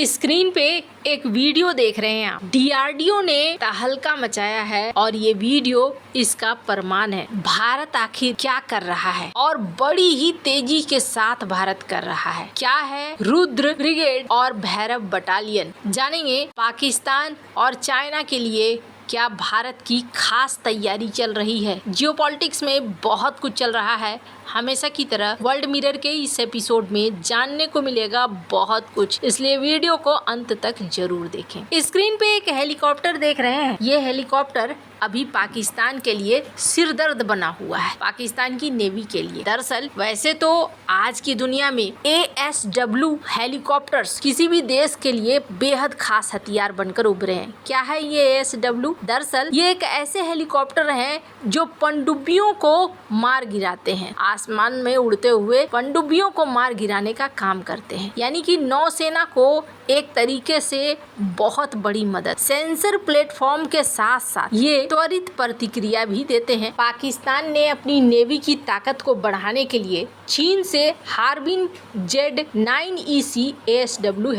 Screen पे एक video देख रहे हैं आप। डीआरडीओ ने तहलका मचाया है और ये वीडियो इसका प्रमाण है। भारत आखिर क्या कर रहा है और बड़ी ही तेजी के साथ भारत कर रहा है। क्या है रुद्र ब्रिगेड और भैरव बटालियन, जानेंगे। पाकिस्तान और चाइना के लिए क्या भारत की खास तैयारी चल रही है। जियोपॉलिटिक्स में बहुत कुछ चल रहा है। हमेशा की तरह वर्ल्ड मिरर के इस एपिसोड में जानने को मिलेगा बहुत कुछ, इसलिए वीडियो को अंत तक जरूर देखें। स्क्रीन पे एक हेलीकॉप्टर देख रहे हैं। ये हेलीकॉप्टर अभी पाकिस्तान के लिए सिरदर्द बना हुआ है, पाकिस्तान की नेवी के लिए। दरअसल वैसे तो आज की दुनिया में ASW हेलीकॉप्टर्स किसी भी देश के लिए बेहद खास हथियार बनकर उभरे हैं। क्या है ये ASW? दरअसल ये एक ऐसे हेलीकॉप्टर हैं जो पनडुब्बियों को मार गिराते हैं। आसमान में उड़ते हुए पनडुब्बियों को मार गिराने का काम करते हैं, यानी कि नौसेना को एक तरीके से बहुत बड़ी मदद। सेंसर प्लेटफॉर्म के साथ साथ ये त्वरित प्रतिक्रिया भी देते हैं। पाकिस्तान ने अपनी नेवी की ताकत को बढ़ाने के लिए चीन से हार्बिन Z9EC ASW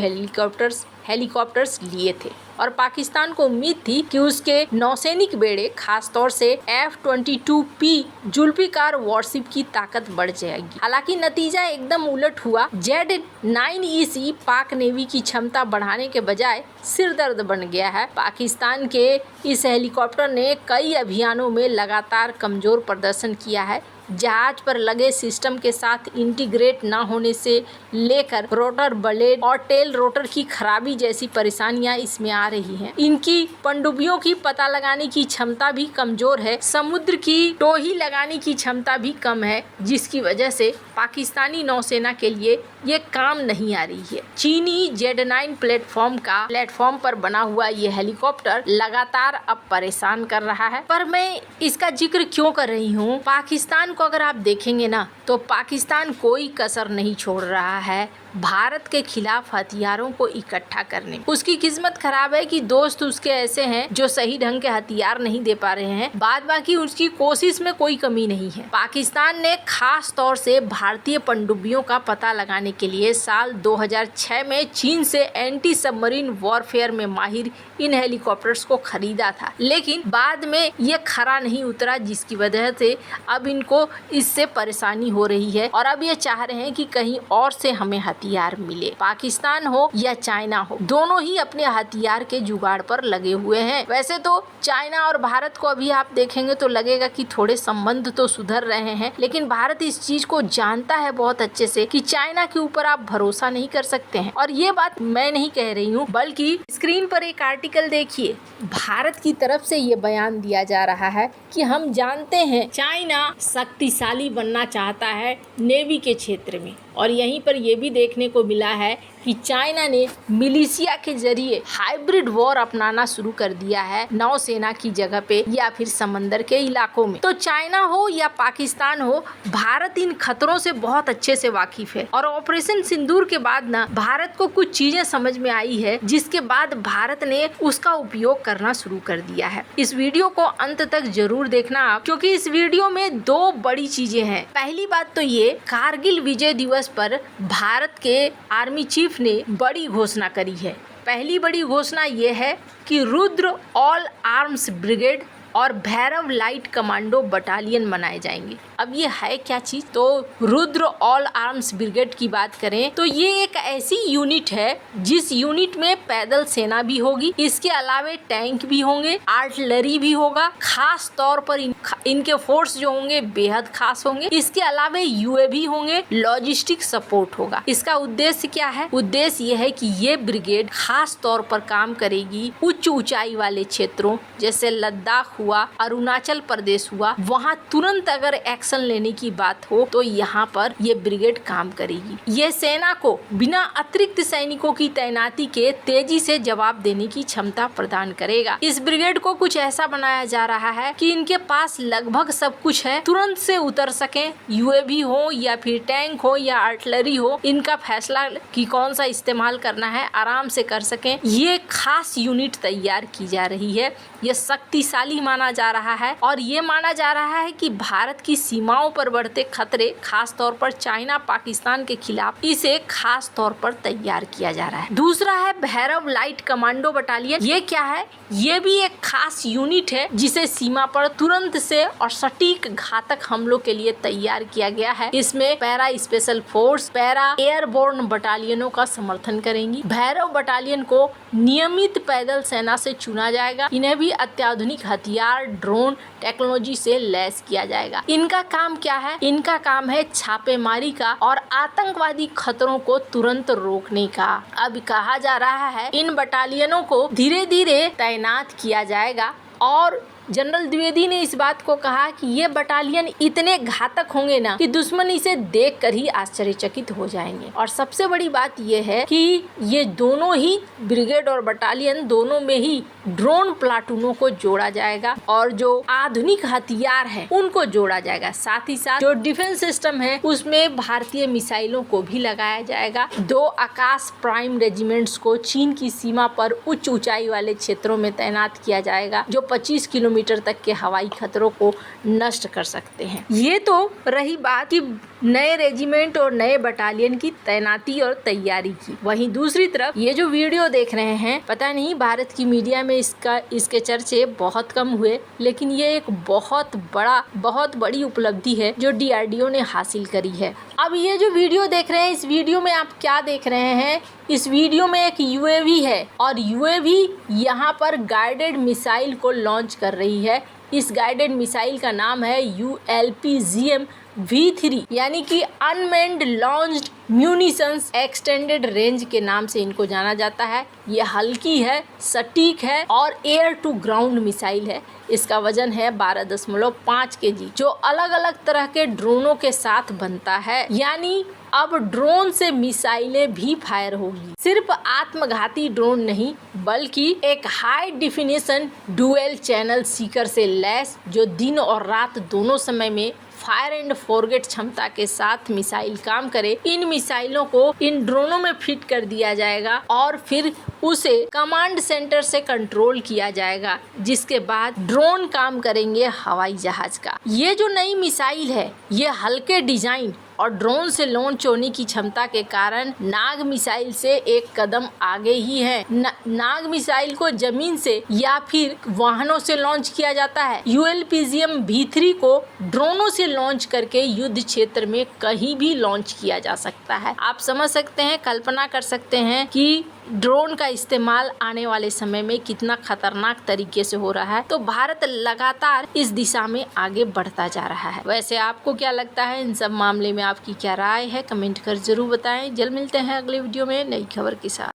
हेलीकॉप्टर्स लिए थे और पाकिस्तान को उम्मीद थी कि उसके नौसैनिक बेड़े, खासतौर से F-22P जुल्फिकार वॉरशिप की ताकत बढ़ जाएगी। हालांकि नतीजा एकदम उलट हुआ। Z9EC पाक नेवी की क्षमता बढ़ाने के बजाय सिरदर्द बन गया है। पाकिस्तान के इस हेलीकॉप्टर ने कई अभियानों में लगातार कमजोर प्रदर्शन किया है। जहाज पर लगे सिस्टम के साथ इंटीग्रेट न होने से लेकर रोटर ब्लेड और टेल रोटर की खराबी जैसी परेशानियां इसमें आ रही हैं। इनकी पनडुब्बियों की पता लगाने की क्षमता भी कमजोर है। समुद्र की टोही लगाने की क्षमता भी कम है, जिसकी वजह से पाकिस्तानी नौसेना के लिए ये काम नहीं आ रही है। चीनी Z9 प्लेटफॉर्म पर बना हुआ ये हेलीकॉप्टर लगातार अब परेशान कर रहा है। पर मैं इसका जिक्र क्यों कर रही हूँ? पाकिस्तान को अगर आप देखेंगे ना, तो पाकिस्तान कोई कसर नहीं छोड़ रहा है भारत के खिलाफ हथियारों को इकट्ठा करने। उसकी किस्मत खराब है कि दोस्त उसके ऐसे हैं जो सही ढंग के हथियार नहीं दे पा रहे हैं। बाद बाकी उसकी कोशिश में कोई कमी नहीं है। पाकिस्तान ने खास तौर से भारतीय पनडुब्बियों का पता लगाने के लिए साल 2006 में चीन से एंटी सबमरीन वॉरफेयर में माहिर इन हेलीकॉप्टर्स को खरीदा था, लेकिन बाद में ये खरा नहीं उतरा, जिसकी वजह से अब इनको इससे परेशानी हो रही है और अब ये चाह रहे हैं कि कहीं और से हमें हथियार मिले। पाकिस्तान हो या चाइना हो, दोनों ही अपने हथियार के जुगाड़ पर लगे हुए हैं। वैसे तो चाइना और भारत को अभी आप देखेंगे तो लगेगा कि थोड़े संबंध तो सुधर रहे हैं, लेकिन भारत इस चीज को जानता है बहुत अच्छे से कि चाइना के ऊपर आप भरोसा नहीं कर सकते हैं। और ये बात मैं नहीं कह रही हूँ, बल्कि स्क्रीन पर एक आर्टिकल देखिए। भारत की तरफ से ये बयान दिया जा रहा है कि हम जानते हैं चाइना शक्तिशाली बनना चाहता है नेवी के क्षेत्र में, और यहीं पर यह भी देखने को मिला है कि चाइना ने मिलिशिया के जरिए हाइब्रिड वॉर अपनाना शुरू कर दिया है नौसेना की जगह पे या फिर समंदर के इलाकों में। तो चाइना हो या पाकिस्तान हो, भारत इन खतरों से बहुत अच्छे से वाकिफ है। और ऑपरेशन सिंदूर के बाद ना भारत को कुछ चीजें समझ में आई है, जिसके बाद भारत ने उसका उपयोग करना शुरू कर दिया है। इस वीडियो को अंत तक जरूर देखना आप, क्योंकि इस वीडियो में दो बड़ी चीजें हैं। पहली बात तो ये, कारगिल विजय दिवस पर भारत के आर्मी चीफ ने बड़ी घोषणा करी है। पहली बड़ी घोषणा ये है कि रुद्र ऑल आर्म्स ब्रिगेड और भैरव लाइट कमांडो बटालियन बनाए जाएंगे। अब ये है क्या चीज? तो रुद्र ऑल आर्म्स ब्रिगेड की बात करें तो ये एक ऐसी यूनिट है जिस यूनिट में पैदल सेना भी होगी, इसके अलावे टैंक भी होंगे, आर्टिलरी भी होगा। खास तौर पर इनके फोर्स जो होंगे बेहद खास होंगे। इसके अलावे UAV होंगे, लॉजिस्टिक सपोर्ट होगा। इसका उद्देश्य क्या है? उद्देश्य ये है कि ये ब्रिगेड खास तौर पर काम करेगी उच्च ऊंचाई वाले क्षेत्रों जैसे लद्दाख हुआ, अरुणाचल प्रदेश हुआ, वहाँ तुरंत अगर एक्शन लेने की बात हो तो यहाँ पर ये ब्रिगेड काम करेगी। ये सेना को बिना अतिरिक्त सैनिकों की तैनाती के तेजी से जवाब देने की क्षमता प्रदान करेगा। इस ब्रिगेड को कुछ ऐसा बनाया जा रहा है कि इनके पास लगभग सब कुछ है, तुरंत से उतर सके। UAV हो या फिर टैंक हो या आर्टिलरी हो, इनका फैसला कि कौन सा इस्तेमाल करना है आराम से कर सके। ये खास यूनिट तैयार की जा रही है। ये शक्तिशाली माना जा रहा है और ये माना जा रहा है कि भारत की सीमाओं पर बढ़ते खतरे, खास तौर पर चाइना पाकिस्तान के खिलाफ, इसे खास तौर पर तैयार किया जा रहा है। दूसरा है भैरव लाइट कमांडो बटालियन। ये क्या है? ये भी एक खास यूनिट है जिसे सीमा पर तुरंत से और सटीक घातक हमलों के लिए तैयार किया गया है। इसमें para special force, para airborne बटालियनों का समर्थन करेंगी। भैरव बटालियन को नियमित पैदल सेना से चुना जाएगा। इन्हें भी अत्याधुनिक हथियार, ड्रोन टेक्नोलॉजी से लैस किया जाएगा। इनका काम क्या है? इनका काम है छापेमारी का और आतंकवादी खतरों को तुरंत रोकने का। अब कहा जा रहा है इन बटालियनों को धीरे धीरे तैनात किया जाएगा और जनरल द्विवेदी ने इस बात को कहा कि ये बटालियन इतने घातक होंगे ना कि दुश्मन इसे देखकर ही आश्चर्यचकित हो जाएंगे। और सबसे बड़ी बात ये है कि ये दोनों ही ब्रिगेड और बटालियन दोनों में ही ड्रोन प्लाटूनों को जोड़ा जाएगा और जो आधुनिक हथियार है उनको जोड़ा जाएगा। साथ ही साथ जो डिफेंस सिस्टम है उसमें भारतीय मिसाइलों को भी लगाया जाएगा। 2 आकाश प्राइम रेजिमेंट्स को चीन की सीमा पर उच्च ऊंचाई वाले क्षेत्रों में तैनात किया जाएगा जो 25 किलोमीटर तक के हवाई खतरों को नष्ट कर सकते हैं। ये तो रही बात कि नए रेजिमेंट और नए बटालियन की तैनाती और तैयारी की। वहीं दूसरी तरफ ये जो वीडियो देख रहे हैं, पता नहीं भारत की मीडिया में इसके चर्चे बहुत कम हुए, लेकिन ये एक बहुत बड़ी उपलब्धि है जो DRDO ने हासिल करी है। अब ये जो वीडियो देख रहे हैं, इस वीडियो में आप क्या देख रहे हैं? इस वीडियो में एक UAV है और UAV यहाँ पर गाइडेड मिसाइल को लॉन्च कर रही है। इस गाइडेड मिसाइल का नाम है ULPGM V3 यानी कि unmanned launched munitions extended range के नाम से इनको जाना जाता है। ये हल्की है, सटीक है और एयर टू ग्राउंड मिसाइल है। इसका वजन है 12.5 kg जो अलग अलग तरह के ड्रोनों के साथ बनता है। यानी अब ड्रोन से मिसाइलें भी फायर होगी। सिर्फ आत्मघाती ड्रोन नहीं बल्कि एक high definition dual channel Sikar से लैस जो दिन और रात दोनों समय में फायर एंड फॉरगेट क्षमता के साथ मिसाइल काम करे। इन मिसाइलों को इन ड्रोनों में फिट कर दिया जाएगा और फिर उसे कमांड सेंटर से कंट्रोल किया जाएगा, जिसके बाद ड्रोन काम करेंगे हवाई जहाज का। ये जो नई मिसाइल है ये हल्के डिजाइन और ड्रोन से लॉन्च होने की क्षमता के कारण नाग मिसाइल से एक कदम आगे ही है। नाग मिसाइल को जमीन से या फिर वाहनों से लॉन्च किया जाता है। ULPGM V3 को ड्रोनों से लॉन्च करके युद्ध क्षेत्र में कहीं भी लॉन्च किया जा सकता है। आप समझ सकते हैं, कल्पना कर सकते हैं कि ड्रोन का इस्तेमाल आने वाले समय में कितना खतरनाक तरीके से हो रहा है। तो भारत लगातार इस दिशा में आगे बढ़ता जा रहा है। वैसे आपको क्या लगता है? इन सब मामले में आपकी क्या राय है? कमेंट कर जरूर बताएं। जल्द मिलते हैं अगले वीडियो में नई खबर के साथ।